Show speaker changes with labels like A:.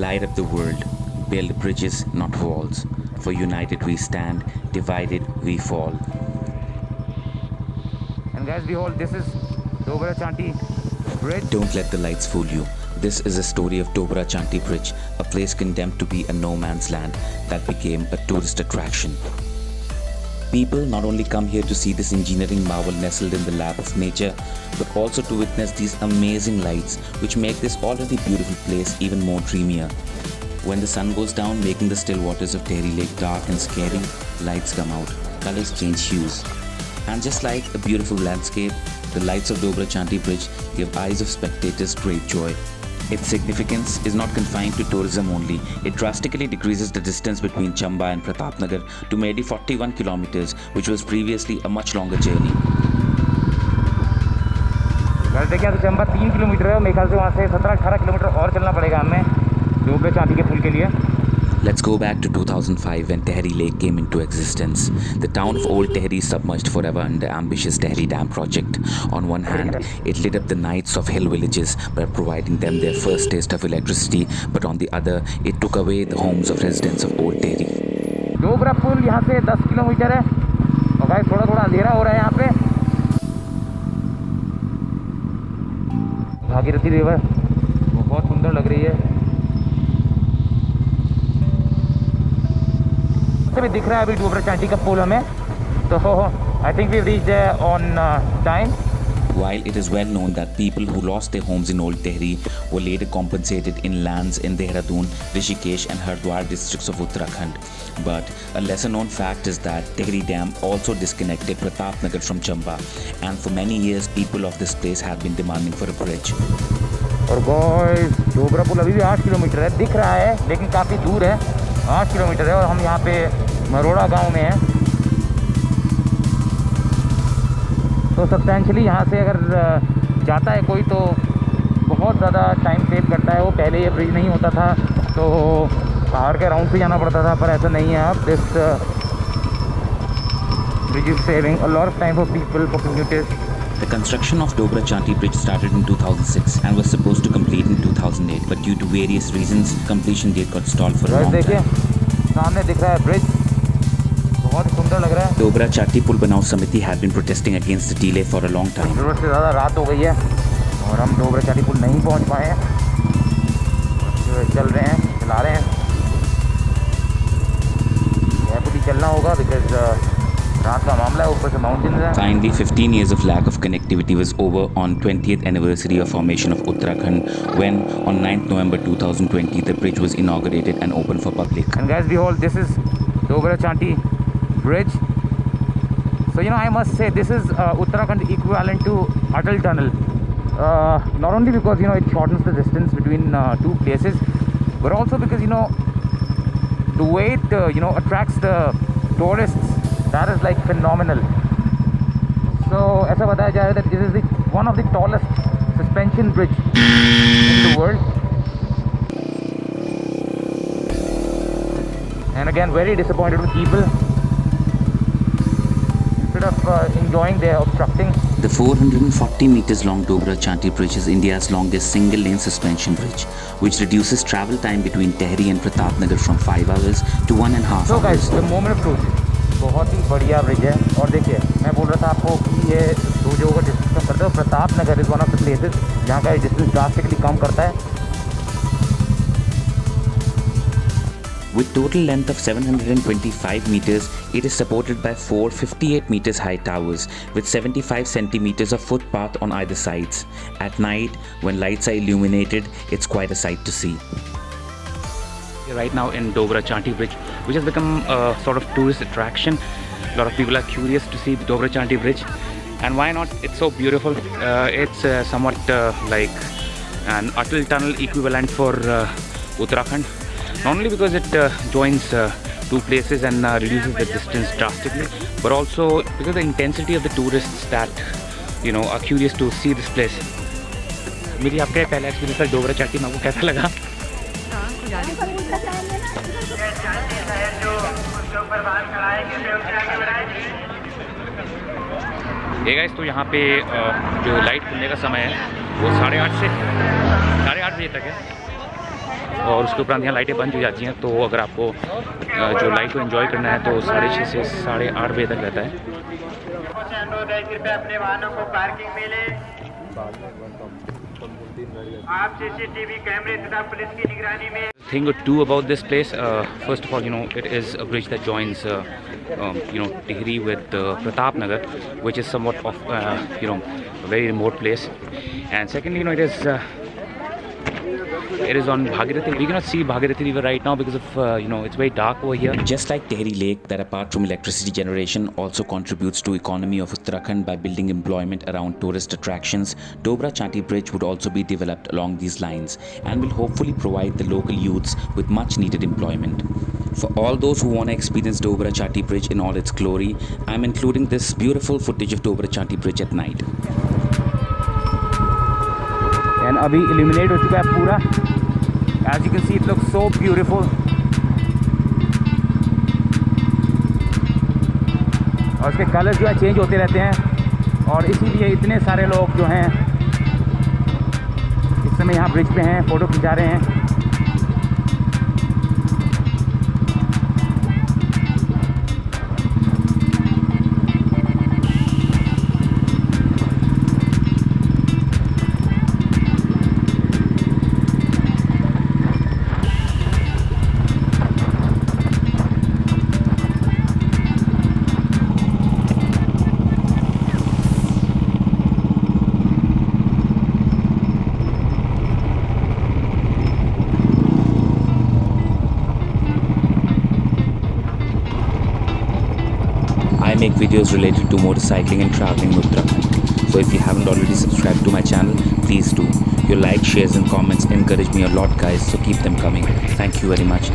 A: Light up the world, build bridges, not walls. For united we stand, divided we fall.
B: And guys, behold, this is Dobra Chanti Bridge.
A: Don't let the lights fool you. This is a story of Dobra Chanti Bridge, a place condemned to be a no man's land that became a tourist attraction. People not only come here to see this engineering marvel nestled in the lap of nature, but also to witness these amazing lights which make this already beautiful place even more dreamier. When the sun goes down, making the still waters of Tehri Lake dark and scary, lights come out, colors change hues. And just like a beautiful landscape, the lights of Dobra Chanti Bridge give eyes of spectators great joy. Its significance is not confined to tourism only. It drastically decreases the distance between Chamba and Pratapnagar to merely 41 kilometers, which was previously a much longer journey.
B: देखिए तो Chamba 3 kilometre है, मेरे ख्याल से वहाँ से 17-18 kilometre और चलना पड़ेगा हमें डोबरा चांदी के पुल के लिए.
A: Let's go back to 2005 when Tehri Lake came into existence. The town of Old Tehri submerged forever under ambitious Tehri Dam project. On one hand, it lit up the nights of hill villages by providing them their first taste of electricity, but on the other, it took away the homes of residents of Old Tehri.
B: डोबरा पुल यहाँ से 10 kilometre है और भाई थोड़ा अंधेरा हो रहा है यहाँ पे. भागीरथी रिवर बहुत सुंदर लग रही है. भी दिख रहा है अभी डोबरा चांटी का पुल हमें, तो I think we've reached there on time.
A: While it is well known that people who lost their homes in Old Tehri were later compensated in lands in Dehradun, Rishikesh and Hardwar districts of Uttarakhand, but a lesser known fact is that Tehri Dam also disconnected Pratapnagar from Chamba, and for many years people of this place have been demanding for a bridge.
B: और guys डोबरा पुल अभी भी 8 kilometre है, दिख रहा है लेकिन काफ़ी दूर है. 8 किलोमीटर है और हम यहाँ पे मरोड़ा गांव में हैं. तो सब्सटेंशली यहाँ से अगर जाता है कोई तो बहुत ज़्यादा टाइम सेव करता है. वो पहले ये ब्रिज नहीं होता था तो बाहर के राउंड से जाना पड़ता था, पर ऐसा नहीं है अब. This bridge is saving a lot of time for people, for communities.
A: The construction of Dobra Chanti Bridge started in 2006 and was supposed to complete in 2008, but due to various reasons, completion date got stalled for a long time.
B: देखिए सामने दिख रहा है bridge, बहुत ही सुंदर लग रहा है.
A: Dobra Chanti Pul Banao Samiti had been protesting against the delay for a long time.
B: ज़रूरत से ज़्यादा रात हो गई है और हम डोबरा चांटी पुल नहीं पहुंच पाए हैं. चल रहे हैं, चला रहे हैं. केयरफुली चलना होगा बिकॉज रात का मामला है, ऊपर से माउंटेन्स है.
A: Finally, 15 years of lack of connectivity was over on 20th anniversary of formation of Uttarakhand when on 9th November 2020 the bridge was inaugurated and opened for public.
B: And guys, behold, this is Dobra Chanti Bridge. So I must say this is Uttarakhand equivalent to Atal Tunnel. Not only because it shortens the distance between two places, but also because the way it attracts the tourists. That is like phenomenal. So ऐसा बताया जा रहा है that this is one of the tallest suspension bridge in the world. And again, very disappointed with people. Instead of enjoying, they are obstructing.
A: The 440 meters long Dobra Chanti Bridge is India's longest single-lane suspension bridge, which reduces travel time between Tehri and Pratapnagar from 5 hours to 1.5 hours.
B: So guys, the moment of truth. बहुत ही बढ़िया bridge है. और देखिए मैं बोल रहा था आपको कि ये दो जगहों का डिस्टेंस कम करता है. Pratapnagar is one of the places जहाँ का डिस्टेंस ड्रास्टिकली कम करता है.
A: With total length of 725 meters, it is supported by 4 58 meters high towers with 75 centimeters of footpath on either sides. At night, when lights are illuminated, it's quite a sight to see. Right now in Dobra Chanti Bridge, which has become a sort of tourist attraction. A lot of people are curious to see the Dobra Chanti Bridge, and why not? It's so beautiful. It's somewhat like an Atal Tunnel equivalent for Uttarakhand. Not only because it joins two places and reduces the distance drastically, but also because the intensity of the tourists that are curious to see this place. मेरी आपका पहला experience था डोबरा चांटी में, आपको कैसा लगा? ये गाइस तो यहाँ पे जो लाइट खुलने का समय है वो 8:30 से 8:30 बजे तक है.
B: और उसके उपरांत यहाँ लाइटें बंद हो जाती हैं, तो अगर आपको जो लाइट को एंजॉय करना है तो 6:30 से 8:30 बजे तक रहता है।
C: अपने वाहनों को पार्किंग में ले। आप सीसीटीवी कैमरे तथा पुलिस की निगरानी में।
B: Thing or two about this place, first of all, you know, it is a bridge that joins you know, Tehri with Pratap Nagar, which is somewhat of you know, a very remote place. And secondly, you know, it is on Bhagirathi. We cannot see Bhagirathi river right now because of you know, it's very dark over here.
A: Just like Tehri Lake, that apart from electricity generation also contributes to economy of Uttarakhand by building employment around tourist attractions, Dobra Chanti Bridge would also be developed along these lines and will hopefully provide the local youths with much needed employment. For all those who want to experience Dobra Chanti Bridge in all its glory, I am including this beautiful footage of Dobra Chanti Bridge at night.
B: And अभी illuminate हो चुका है पूरा. As you can see, it looks so beautiful. और इसके colours जो है change होते रहते हैं, और इसीलिए इतने सारे लोग जो हैं इस समय यहाँ ब्रिज पे हैं, फ़ोटो खिंचा रहे हैं.
A: I make videos related to motorcycling and traveling in Uttarakhand. So if you haven't already subscribed to my channel, please do. Your likes, shares and comments encourage me a lot, guys, so keep them coming. Thank you very much.